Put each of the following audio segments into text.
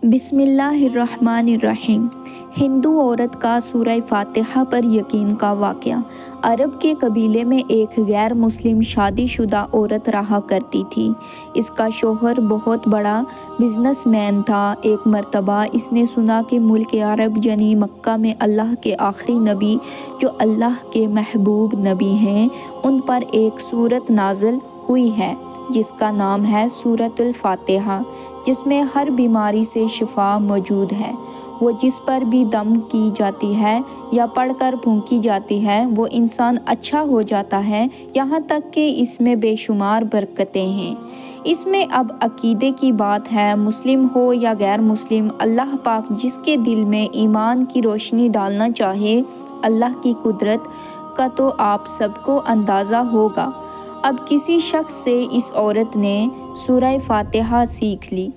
بسم اللہ الرحمن الرحیم۔ ہندو عورت کا سورہ فاتحہ پر یقین کا واقعہ۔ عرب کے قبیلے میں ایک غیر مسلم شادی شدہ عورت رہا کرتی تھی۔ اس کا شوہر بہت بڑا بزنس مین تھا۔ ایک مرتبہ اس نے سنا کہ ملک عرب یعنی مکہ میں اللہ کے آخری نبی جو اللہ کے محبوب نبی ہیں، ان پر ایک سورت نازل ہوئی ہے جس کا نام ہے سورۃ الفاتحہ، جس میں ہر بیماری سے شفا موجود ہے۔ وہ جس پر بھی دم کی جاتی ہے یا پڑھ کر پھونکی جاتی ہے وہ انسان اچھا ہو جاتا ہے، یہاں تک کہ اس میں بے شمار برکتیں ہیں۔ اس میں اب عقیدے کی بات ہے، مسلم ہو یا غیر مسلم، اللہ پاک جس کے دل میں ایمان کی روشنی ڈالنا چاہے، اللہ کی قدرت کا تو آپ سب کو اندازہ ہوگا۔ اب کسی شخص سے اس عورت نے سورہ فاتحہ سیکھ لی۔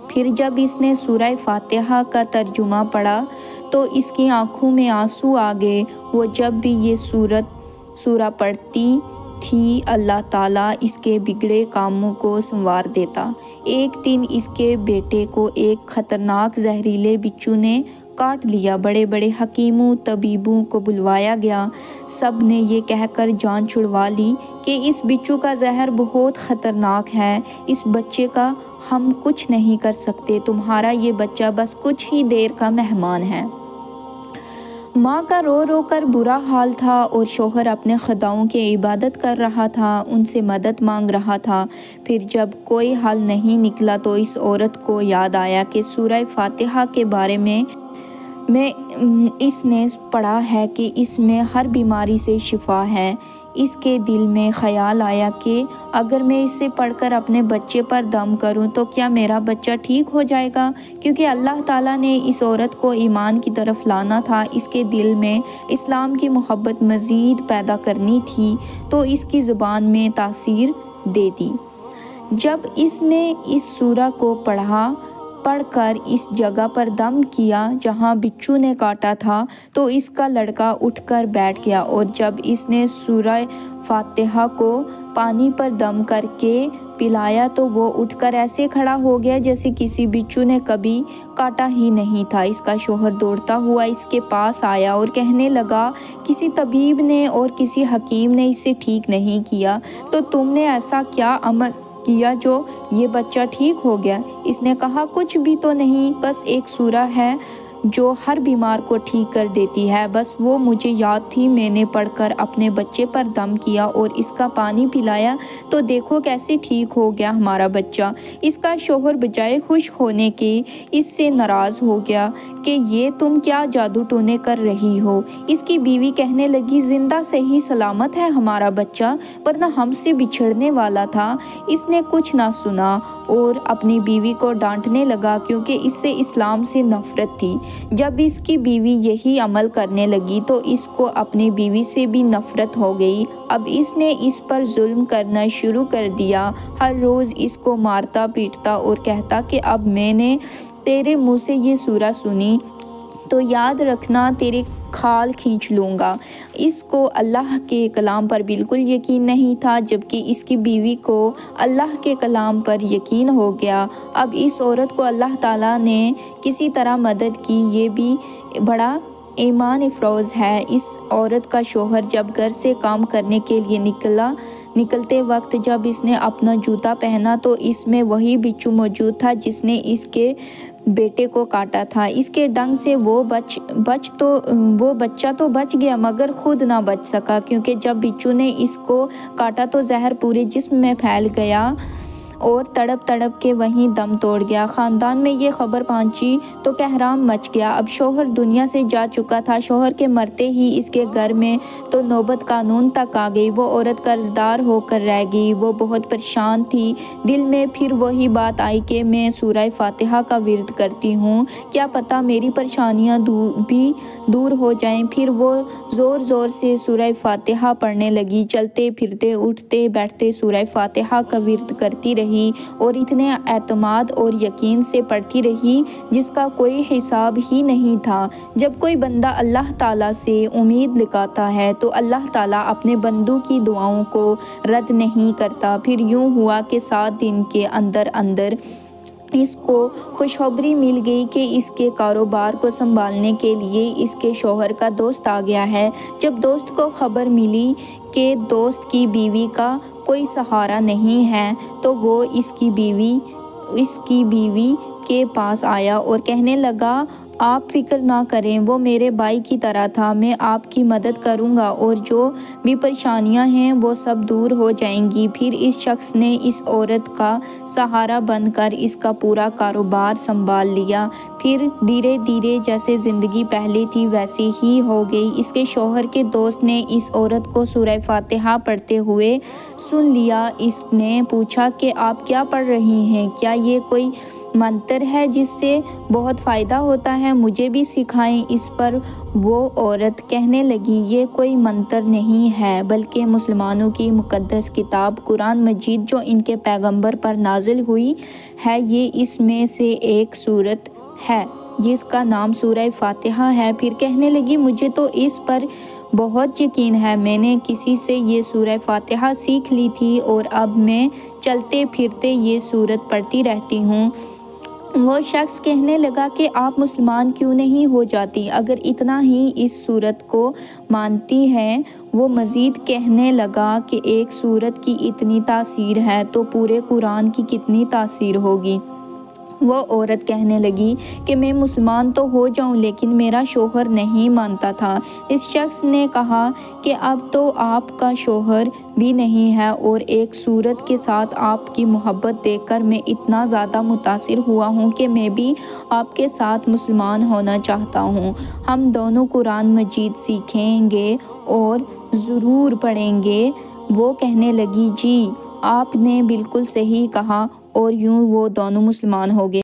پھر جب اس نے سورہ فاتحہ کا ترجمہ پڑھا تو اس کی آنکھوں میں آنسو آ گئے۔ وہ جب بھی یہ سورہ پڑھتی تھی، اللہ تعالیٰ اس کے بگڑے کاموں کو سنوار دیتا۔ ایک دن اس کے بیٹے کو ایک خطرناک زہریلے بچھو نے کاٹ لیا۔ بڑے بڑے حکیموں طبیبوں کو بلوایا گیا۔ سب نے یہ کہہ کر جان چھڑوا لی کہ اس بچھو کا زہر بہت خطرناک ہے، اس بچے کا ہم کچھ نہیں کر سکتے، تمہارا یہ بچہ بس کچھ ہی دیر کا مہمان ہے۔ ماں کا رو رو کر برا حال تھا اور شوہر اپنے خداؤں کی عبادت کر رہا تھا، ان سے مدد مانگ رہا تھا۔ پھر جب کوئی حل نہیں نکلا تو اس عورت کو یاد آیا کہ سورہ فاتحہ کے بارے میں اس نے پڑھا ہے کہ اس میں ہر بیماری سے شفا ہے۔ اس کے دل میں خیال آیا کہ اگر میں اسے پڑھ کر اپنے بچے پر دم کروں تو کیا میرا بچہ ٹھیک ہو جائے گا؟ کیونکہ اللہ تعالیٰ نے اس عورت کو ایمان کی طرف لانا تھا، اس کے دل میں اسلام کی محبت مزید پیدا کرنی تھی، تو اس کی زبان میں تاثیر دے دی۔ جب اس نے اس سورہ کو پڑھ کر اس جگہ پر دم کیا جہاں بچھو نے کاٹا تھا تو اس کا لڑکا اٹھ کر بیٹھ گیا، اور جب اس نے سورہ فاتحہ کو پانی پر دم کر کے پلایا تو وہ اٹھ کر ایسے کھڑا ہو گیا جیسے کسی بچھو نے کبھی کاٹا ہی نہیں تھا۔ اس کا شوہر دوڑتا ہوا اس کے پاس آیا اور کہنے لگا، کسی طبیب نے اور کسی حکیم نے اسے ٹھیک نہیں کیا، تو تم نے ایسا کیا عمل کیا جو یہ بچہ ٹھیک ہو گیا؟ اس نے کہا، کچھ بھی تو نہیں، بس ایک سورہ ہے جو ہر بیمار کو ٹھیک کر دیتی ہے، بس وہ مجھے یاد تھی، میں نے پڑھ کر اپنے بچے پر دم کیا اور اس کا پانی پلایا تو دیکھو کیسے ٹھیک ہو گیا ہمارا بچہ۔ اس کا شوہر بجائے خوش ہونے کے اس سے ناراض ہو گیا کہ یہ تم کیا جادو ٹونے کر رہی ہو۔ اس کی بیوی کہنے لگی، زندہ صحیح سلامت ہے ہمارا بچہ، ورنہ ہم سے بچھڑنے والا تھا۔ اس نے کچھ نہ سنا اور اپنی بیوی کو ڈانٹنے لگا کیونکہ اس سے اسلام سے نفرت تھی۔ جب اس کی بیوی یہی عمل کرنے لگی تو اس کو اپنی بیوی سے بھی نفرت ہو گئی۔ اب اس نے اس پر ظلم کرنا شروع کر دیا، ہر روز اس کو مارتا پیٹتا اور کہتا کہ اب میں نے تیرے منہ سے یہ سورہ سنی تو یاد رکھنا تیرے کھال کھینچ لوں گا۔ اس کو اللہ کے کلام پر بالکل یقین نہیں تھا، جبکہ اس کی بیوی کو اللہ کے کلام پر یقین ہو گیا۔ اب اس عورت کو اللہ تعالیٰ نے کسی طرح مدد کی، یہ بھی بڑا ایمان افروز ہے۔ اس عورت کا شوہر جب گھر سے کام کرنے کے لیے نکلتے وقت جب اس نے اپنا جوتا پہنا تو اس میں وہی بچھو موجود تھا جس نے اس کے بیٹے کو کاٹا تھا۔ اس کے ڈنگ سے وہ بچہ تو بچ گیا مگر خود نہ بچ سکا، کیونکہ جب بچھو نے اس کو کاٹا تو زہر پورے جسم میں پھیل گیا اور تڑپ کے وہیں دم توڑ گیا۔ خاندان میں یہ خبر پہنچی تو کہرام مچ گیا۔ اب شوہر دنیا سے جا چکا تھا۔ شوہر کے مرتے ہی اس کے گھر میں تو نوبت قانون تک آ گئی۔ وہ عورت قرض دار ہو کر رہ گئی۔ وہ بہت پریشان تھی۔ دل میں پھر وہی بات آئی کہ میں سورہ فاتحہ کا ورد کرتی ہوں، کیا پتہ میری پریشانیاں بھی دور ہو جائیں۔ پھر وہ زور سے سورہ فاتحہ پڑھنے لگی، چلتے پھرتے اٹھتے بیٹھتے سورہ فاتحہ کا ورد کرتی رہی اور اتنے اعتماد اور یقین سے پڑھتی رہی جس کا کوئی حساب ہی نہیں تھا۔ جب کوئی بندہ اللہ تعالیٰ سے امید لگاتا ہے تو اللہ تعالیٰ اپنے بندوں کی دعاؤں کو رد نہیں کرتا۔ پھر یوں ہوا کہ 7 دن کے اندر اس کو خوشخبری مل گئی کہ اس کے کاروبار کو سنبھالنے کے لیے اس کے شوہر کا دوست آ گیا ہے۔ جب دوست کو خبر ملی کہ دوست کی بیوی کا کوئی سہارا نہیں ہے تو وہ اس کی بیوی کے پاس آیا اور کہنے لگا، آپ فکر نہ کریں، وہ میرے بھائی کی طرح تھا، میں آپ کی مدد کروں گا اور جو بھی پریشانیاں ہیں وہ سب دور ہو جائیں گی۔ پھر اس شخص نے اس عورت کا سہارا بن کر اس کا پورا کاروبار سنبھال لیا۔ پھر دھیرے دھیرے جیسے زندگی پہلے تھی ویسے ہی ہو گئی۔ اس کے شوہر کے دوست نے اس عورت کو سورہ فاتحہ پڑھتے ہوئے سن لیا۔ اس نے پوچھا کہ آپ کیا پڑھ رہی ہیں؟ کیا یہ کوئی منتر ہے جس سے بہت فائدہ ہوتا ہے؟ مجھے بھی سکھائیں۔ اس پر وہ عورت کہنے لگی، یہ کوئی منتر نہیں ہے بلکہ مسلمانوں کی مقدس کتاب قرآن مجید جو ان کے پیغمبر پر نازل ہوئی ہے، یہ اس میں سے ایک سورت ہے جس کا نام سورہ فاتحہ ہے۔ پھر کہنے لگی، مجھے تو اس پر بہت یقین ہے، میں نے کسی سے یہ سورہ فاتحہ سیکھ لی تھی اور اب میں چلتے پھرتے یہ سورت پڑھتی رہتی ہوں۔ وہ شخص کہنے لگا کہ آپ مسلمان کیوں نہیں ہو جاتی اگر اتنا ہی اس سورت کو مانتی ہیں؟ وہ مزید کہنے لگا کہ ایک سورت کی اتنی تاثیر ہے تو پورے قرآن کی کتنی تاثیر ہوگی؟ وہ عورت کہنے لگی کہ میں مسلمان تو ہو جاؤں لیکن میرا شوہر نہیں مانتا تھا۔ اس شخص نے کہا کہ اب تو آپ کا شوہر بھی نہیں ہے اور ایک سورت کے ساتھ آپ کی محبت دیکھ کر میں اتنا زیادہ متاثر ہوا ہوں کہ میں بھی آپ کے ساتھ مسلمان ہونا چاہتا ہوں۔ ہم دونوں قرآن مجید سیکھیں گے اور ضرور پڑھیں گے۔ وہ کہنے لگی، جی آپ نے بالکل صحیح کہا، اور یوں وہ دونوں مسلمان ہو گئے۔